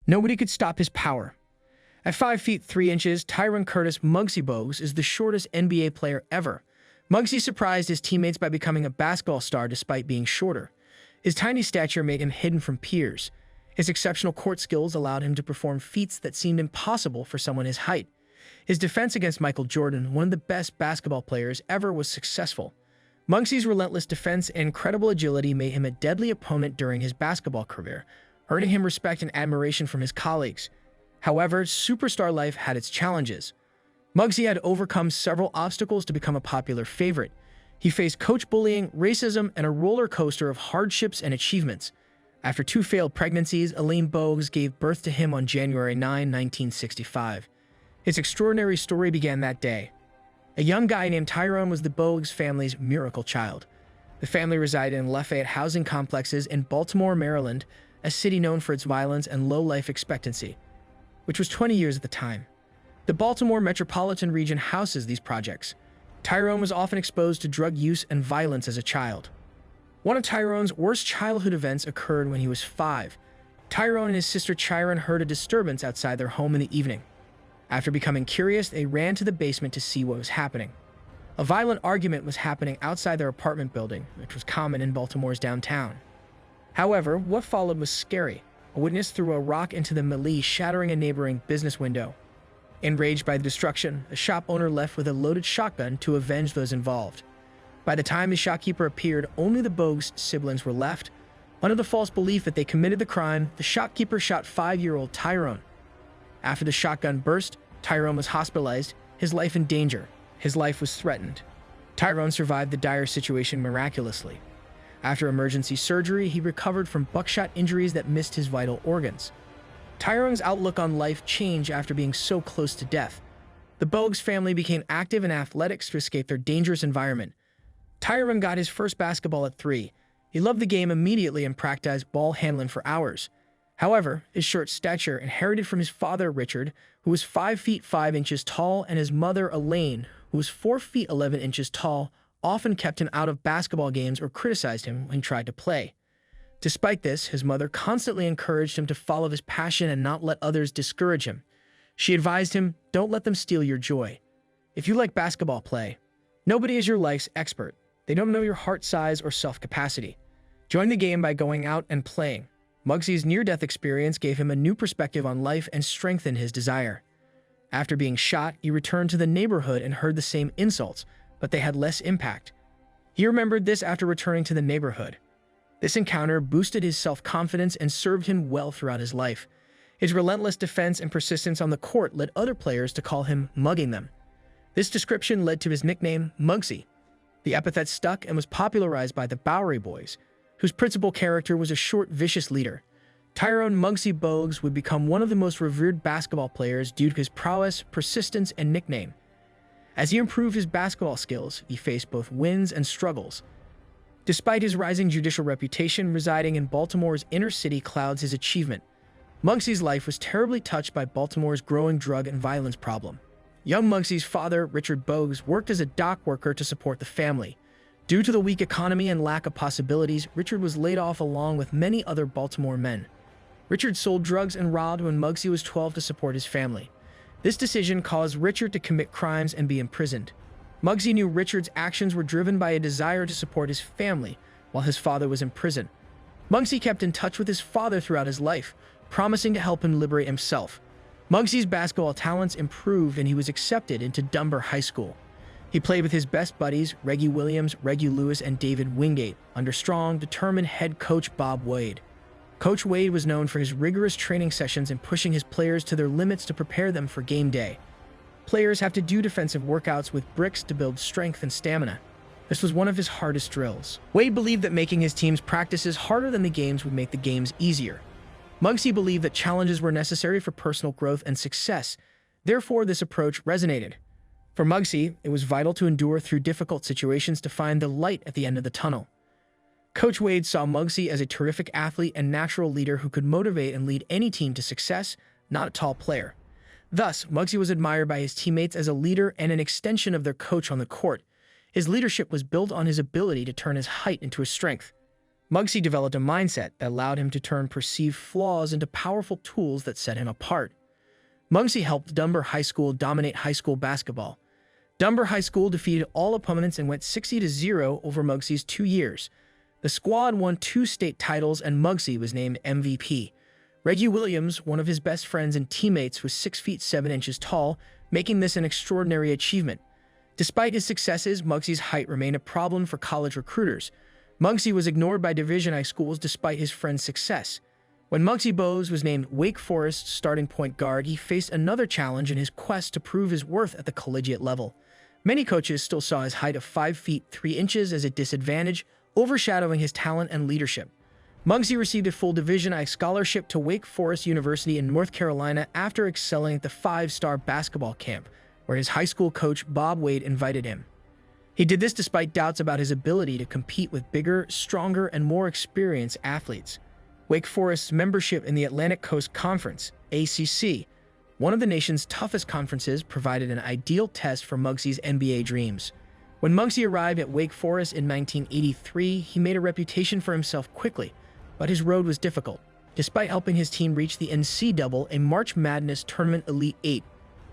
Nobody could stop his power. At 5 feet 3 inches, Tyrone Curtis Muggsy Bogues is the shortest NBA player ever. Muggsy surprised his teammates by becoming a basketball star despite being shorter. His tiny stature made him hidden from peers. His exceptional court skills allowed him to perform feats that seemed impossible for someone his height. His defense against Michael Jordan, one of the best basketball players ever, was successful. Muggsy's relentless defense and incredible agility made him a deadly opponent during his basketball career, earning him respect and admiration from his colleagues. However, superstar life had its challenges. Muggsy had overcome several obstacles to become a popular favorite. He faced coach bullying, racism, and a roller coaster of hardships and achievements. After 2 failed pregnancies, Elaine Bogues gave birth to him on January 9, 1965. His extraordinary story began that day. A young guy named Tyrone was the Bogues family's miracle child. The family resided in Lafayette housing complexes in Baltimore, Maryland, a city known for its violence and low life expectancy, which was 20 years at the time. The Baltimore metropolitan region houses these projects. Tyrone was often exposed to drug use and violence as a child. One of Tyrone's worst childhood events occurred when he was 5. Tyrone and his sister Chiron heard a disturbance outside their home in the evening. After becoming curious, they ran to the basement to see what was happening. A violent argument was happening outside their apartment building, which was common in Baltimore's downtown. However, what followed was scary. A witness threw a rock into the melee, shattering a neighboring business window. Enraged by the destruction, the shop owner left with a loaded shotgun to avenge those involved. By the time the shopkeeper appeared, only the Bogues siblings were left. Under the false belief that they committed the crime, the shopkeeper shot 5-year-old Tyrone. After the shotgun burst, Tyrone was hospitalized, his life in danger. His life was threatened. Tyrone survived the dire situation miraculously. After emergency surgery, he recovered from buckshot injuries that missed his vital organs. Tyrone's outlook on life changed after being so close to death. The Bogues family became active in athletics to escape their dangerous environment. Tyrone got his first basketball at 3. He loved the game immediately and practiced ball handling for hours. However, his short stature, inherited from his father Richard, who was 5 feet 5 inches tall, and his mother Elaine, who was 4 feet 11 inches tall, often kept him out of basketball games or criticized him when he tried to play. Despite this, his mother constantly encouraged him to follow his passion and not let others discourage him. She advised him, "Don't let them steal your joy. If you like basketball, play. Nobody is your life's expert. They don't know your heart size or self-capacity. Join the game by going out and playing." Muggsy's near-death experience gave him a new perspective on life and strengthened his desire. After being shot, he returned to the neighborhood and heard the same insults, but they had less impact. He remembered this after returning to the neighborhood. This encounter boosted his self-confidence and served him well throughout his life. His relentless defense and persistence on the court led other players to call him mugging them. This description led to his nickname, Muggsy. The epithet stuck and was popularized by the Bowery Boys, whose principal character was a short, vicious leader. Tyrone Muggsy Bogues would become one of the most revered basketball players due to his prowess, persistence, and nickname. As he improved his basketball skills, he faced both wins and struggles. Despite his rising judicial reputation, residing in Baltimore's inner city clouds his achievement. Muggsy's life was terribly touched by Baltimore's growing drug and violence problem. Young Muggsy's father, Richard Bogues, worked as a dock worker to support the family. Due to the weak economy and lack of possibilities, Richard was laid off along with many other Baltimore men. Richard sold drugs and robbed when Muggsy was 12 to support his family. This decision caused Richard to commit crimes and be imprisoned. Muggsy knew Richard's actions were driven by a desire to support his family while his father was in prison. Muggsy kept in touch with his father throughout his life, promising to help him liberate himself. Muggsy's basketball talents improved and he was accepted into Dunbar High School. He played with his best buddies, Reggie Williams, Reggie Lewis, and David Wingate, under strong, determined head coach Bob Wade. Coach Wade was known for his rigorous training sessions and pushing his players to their limits to prepare them for game day. Players have to do defensive workouts with bricks to build strength and stamina. This was one of his hardest drills. Wade believed that making his team's practices harder than the games would make the games easier. Muggsy believed that challenges were necessary for personal growth and success. Therefore, this approach resonated. For Muggsy, it was vital to endure through difficult situations to find the light at the end of the tunnel. Coach Wade saw Muggsy as a terrific athlete and natural leader who could motivate and lead any team to success, not a tall player. Thus, Muggsy was admired by his teammates as a leader and an extension of their coach on the court. His leadership was built on his ability to turn his height into his strength. Muggsy developed a mindset that allowed him to turn perceived flaws into powerful tools that set him apart. Muggsy helped Dunbar High School dominate high school basketball. Dunbar High School defeated all opponents and went 60-0 over Muggsy's 2 years. The squad won 2 state titles and Muggsy was named MVP. Reggie Williams, one of his best friends and teammates, was 6 feet 7 inches tall, making this an extraordinary achievement. Despite his successes, Muggsy's height remained a problem for college recruiters. Muggsy was ignored by Division I schools despite his friend's success. When Muggsy Bogues was named Wake Forest's starting point guard, he faced another challenge in his quest to prove his worth at the collegiate level. Many coaches still saw his height of 5 feet 3 inches as a disadvantage, overshadowing his talent and leadership. Muggsy received a full Division I scholarship to Wake Forest University in North Carolina after excelling at the 5-star basketball camp, where his high school coach Bob Wade invited him. He did this despite doubts about his ability to compete with bigger, stronger, and more experienced athletes. Wake Forest's membership in the Atlantic Coast Conference, ACC, one of the nation's toughest conferences, provided an ideal test for Muggsy's NBA dreams. When Muggsy arrived at Wake Forest in 1983, he made a reputation for himself quickly, but his road was difficult. Despite helping his team reach the NCAA March Madness Tournament Elite Eight,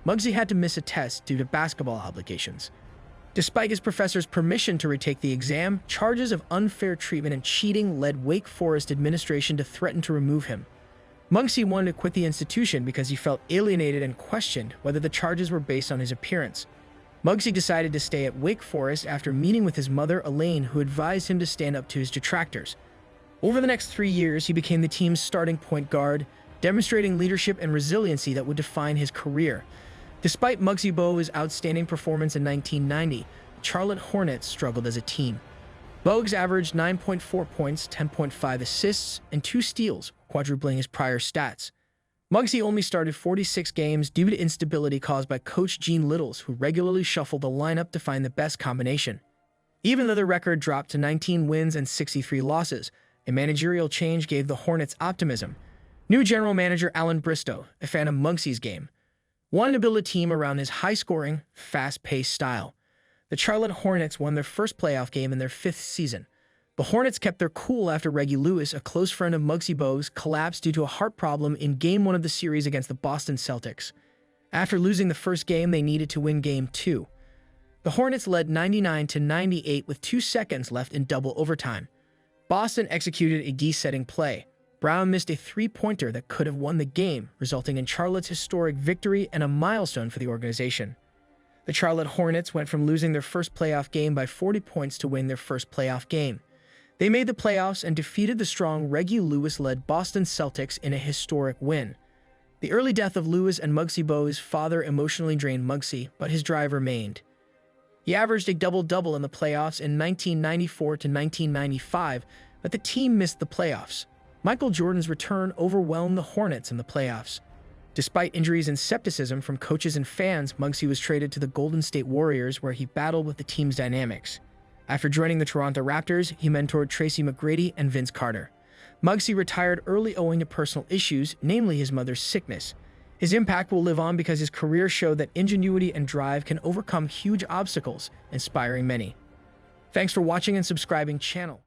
Muggsy had to miss a test due to basketball obligations. Despite his professor's permission to retake the exam, charges of unfair treatment and cheating led Wake Forest administration to threaten to remove him. Muggsy wanted to quit the institution because he felt alienated and questioned whether the charges were based on his appearance. Muggsy decided to stay at Wake Forest after meeting with his mother, Elaine, who advised him to stand up to his detractors. Over the next 3 years, he became the team's starting point guard, demonstrating leadership and resiliency that would define his career. Despite Muggsy Bogues' outstanding performance in 1990, the Charlotte Hornets struggled as a team. Bogues averaged 9.4 points, 10.5 assists, and 2 steals, quadrupling his prior stats. Muggsy only started 46 games due to instability caused by coach Gene Littles, who regularly shuffled the lineup to find the best combination. Even though the record dropped to 19 wins and 63 losses, a managerial change gave the Hornets optimism. New general manager Alan Bristow, a fan of Muggsy's game, wanted to build a team around his high-scoring, fast-paced style. The Charlotte Hornets won their first playoff game in their 5th season. The Hornets kept their cool after Reggie Lewis, a close friend of Muggsy Bogues, collapsed due to a heart problem in Game 1 of the series against the Boston Celtics. After losing the first game, they needed to win Game 2. The Hornets led 99-98 with 2 seconds left in double overtime. Boston executed a de-setting play. Brown missed a 3-pointer that could have won the game, resulting in Charlotte's historic victory and a milestone for the organization. The Charlotte Hornets went from losing their first playoff game by 40 points to win their first playoff game. They made the playoffs and defeated the strong Reggie Lewis-led Boston Celtics in a historic win. The early death of Lewis and Muggsy Bogues' father emotionally drained Muggsy, but his drive remained. He averaged a double-double in the playoffs in 1994 to 1995, but the team missed the playoffs. Michael Jordan's return overwhelmed the Hornets in the playoffs. Despite injuries and skepticism from coaches and fans, Muggsy was traded to the Golden State Warriors, where he battled with the team's dynamics. After joining the Toronto Raptors, he mentored Tracy McGrady and Vince Carter. Muggsy retired early owing to personal issues, namely his mother's sickness. His impact will live on because his career showed that ingenuity and drive can overcome huge obstacles, inspiring many. Thanks for watching and subscribing channel.